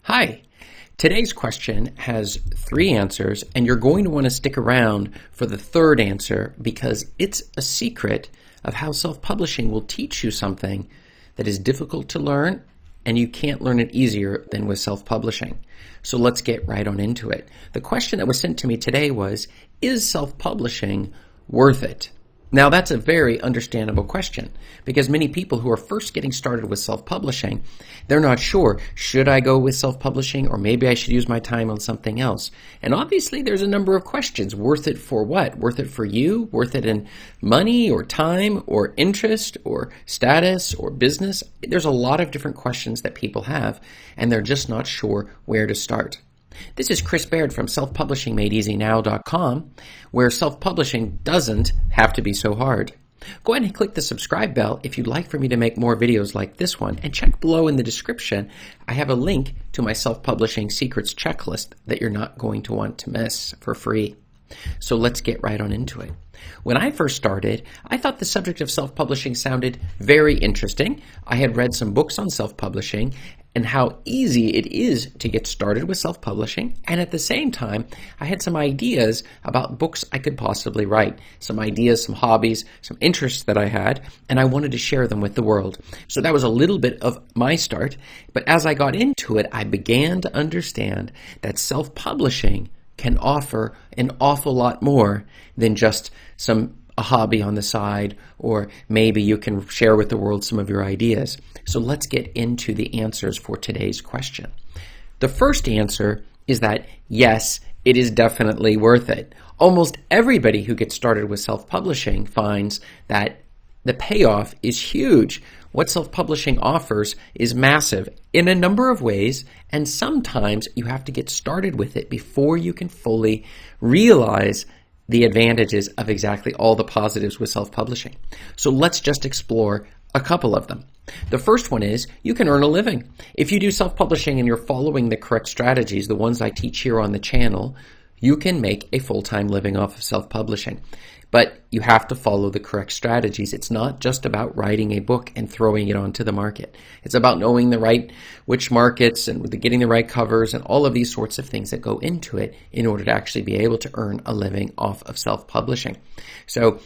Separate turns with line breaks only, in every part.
Hi. Today's question has 3 answers, and you're going to want to stick around for the third answer because it's a secret of how self-publishing will teach you something that is difficult to learn, and you can't learn it easier than with self-publishing. So let's get right on into it. The question that was sent to me today was, is self-publishing worth it? Now, that's a very understandable question because many people who are first getting started with self-publishing, they're not sure, should I go with self-publishing or maybe I should use my time on something else? And obviously, there's a number of questions. Worth it for what? Worth it for you? Worth it in money or time or interest or status or business? There's a lot of different questions that people have, and they're just not sure where to start. This is Chris Baird from selfpublishingmadeeasynow.com, where self-publishing doesn't have to be so hard. Go ahead and click the subscribe bell if you'd like for me to make more videos like this one, and check below in the description. I have a link to my self-publishing secrets checklist that you're not going to want to miss for free. So let's get right on into it. When I first started, I thought the subject of self-publishing sounded very interesting. I had read some books on self-publishing and how easy it is to get started with self-publishing. And at the same time, I had some ideas about books I could possibly write, some ideas, some hobbies, some interests that I had, and I wanted to share them with the world. So that was a little bit of my start. But as I got into it, I began to understand that self-publishing can offer an awful lot more than just a hobby on the side, or maybe you can share with the world some of your ideas. So let's get into the answers for today's question. The first answer is that yes, it is definitely worth it. Almost everybody who gets started with self-publishing finds that the payoff is huge. What self-publishing offers is massive in a number of ways, and sometimes you have to get started with it before you can fully realize the advantages of exactly all the positives with self-publishing. So let's just explore a couple of them. The first one is you can earn a living. If you do self-publishing and you're following the correct strategies, the ones I teach here on the channel, you can make a full-time living off of self-publishing. But you have to follow the correct strategies. It's not just about writing a book and throwing it onto the market. It's about knowing which markets and getting the right covers and all of these sorts of things that go into it in order to actually be able to earn a living off of self-publishing. So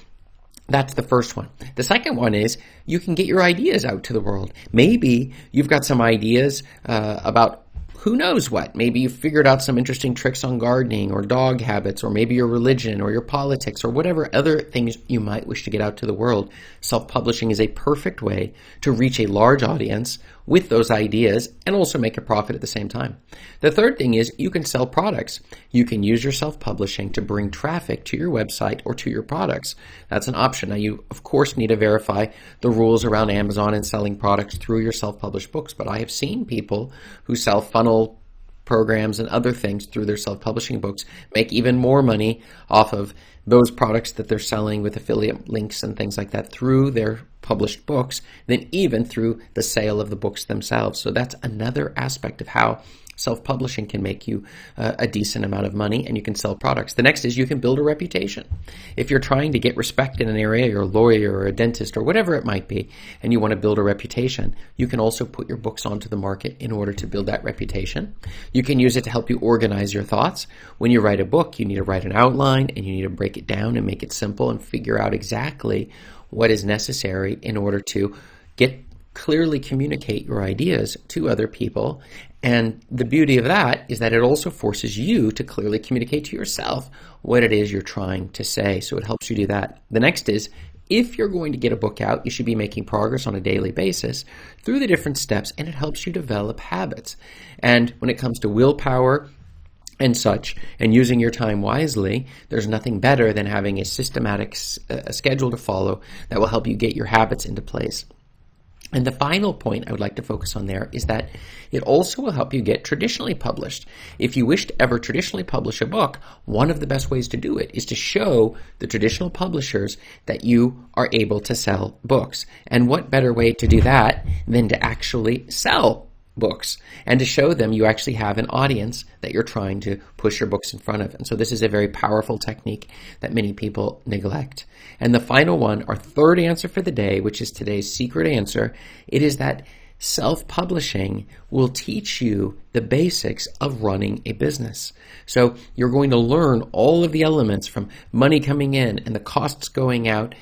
that's the first one. The second one is you can get your ideas out to the world. Maybe you've got some ideas about who knows what. Maybe you figured out some interesting tricks on gardening or dog habits, or maybe your religion or your politics or whatever other things you might wish to get out to the world. Self-publishing is a perfect way to reach a large audience with those ideas and also make a profit at the same time. The third thing is you can sell products. You can use your self-publishing to bring traffic to your website or to your products. That's an option. Now, you, of course, need to verify the rules around Amazon and selling products through your self-published books, but I have seen people who sell funnel programs and other things through their self-publishing books make even more money off of those products that they're selling with affiliate links and things like that through their published books than even through the sale of the books themselves. So that's another aspect of how self-publishing can make you a decent amount of money, and you can sell products. The next is you can build a reputation. If you're trying to get respect in an area, you're a lawyer or a dentist or whatever it might be, and you want to build a reputation, you can also put your books onto the market in order to build that reputation. You can use it to help you organize your thoughts. When you write a book, you need to write an outline, and you need to break it down and make it simple and figure out exactly what is necessary in order to clearly communicate your ideas to other people. And the beauty of that is that it also forces you to clearly communicate to yourself what it is you're trying to say. So it helps you do that. The next is, if you're going to get a book out, you should be making progress on a daily basis through the different steps, and it helps you develop habits. And when it comes to willpower and such, and using your time wisely, there's nothing better than having a systematic schedule to follow that will help you get your habits into place. And the final point I would like to focus on there is that it also will help you get traditionally published. If you wish to ever traditionally publish a book, one of the best ways to do it is to show the traditional publishers that you are able to sell books. And what better way to do that than to actually sell books and to show them you actually have an audience that you're trying to push your books in front of. And so this is a very powerful technique that many people neglect. And the final one, our third answer for the day, which is today's secret answer, it is that Self-publishing will teach you the basics of running a business. So you're going to learn all of the elements from money coming in and the costs going out.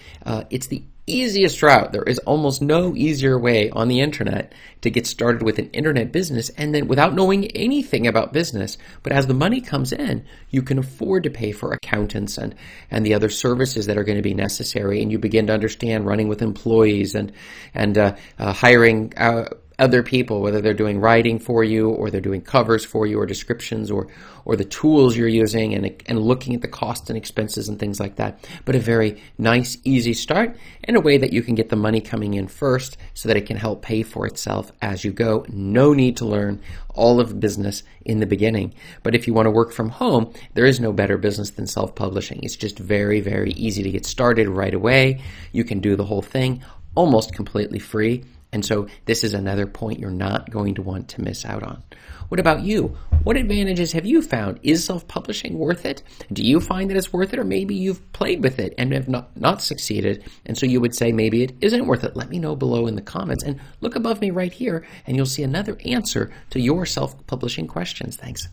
It's the easiest route. There is almost no easier way on the internet to get started with an internet business, and then without knowing anything about business, but as the money comes in, you can afford to pay for accountants and the other services that are going to be necessary, and you begin to understand running with employees and hiring other people, whether they're doing writing for you or they're doing covers for you or descriptions or the tools you're using and looking at the costs and expenses and things like that. But a very nice, easy start and a way that you can get the money coming in first so that it can help pay for itself as you go. No need to learn all of business in the beginning. But if you want to work from home, there is no better business than self-publishing. It's just very, very easy to get started right away. You can do the whole thing almost completely free. And so this is another point you're not going to want to miss out on. What about you? What advantages have you found? Is self-publishing worth it? Do you find that it's worth it? Or maybe you've played with it and have not succeeded. And so you would say maybe it isn't worth it. Let me know below in the comments. And look above me right here and you'll see another answer to your self-publishing questions. Thanks.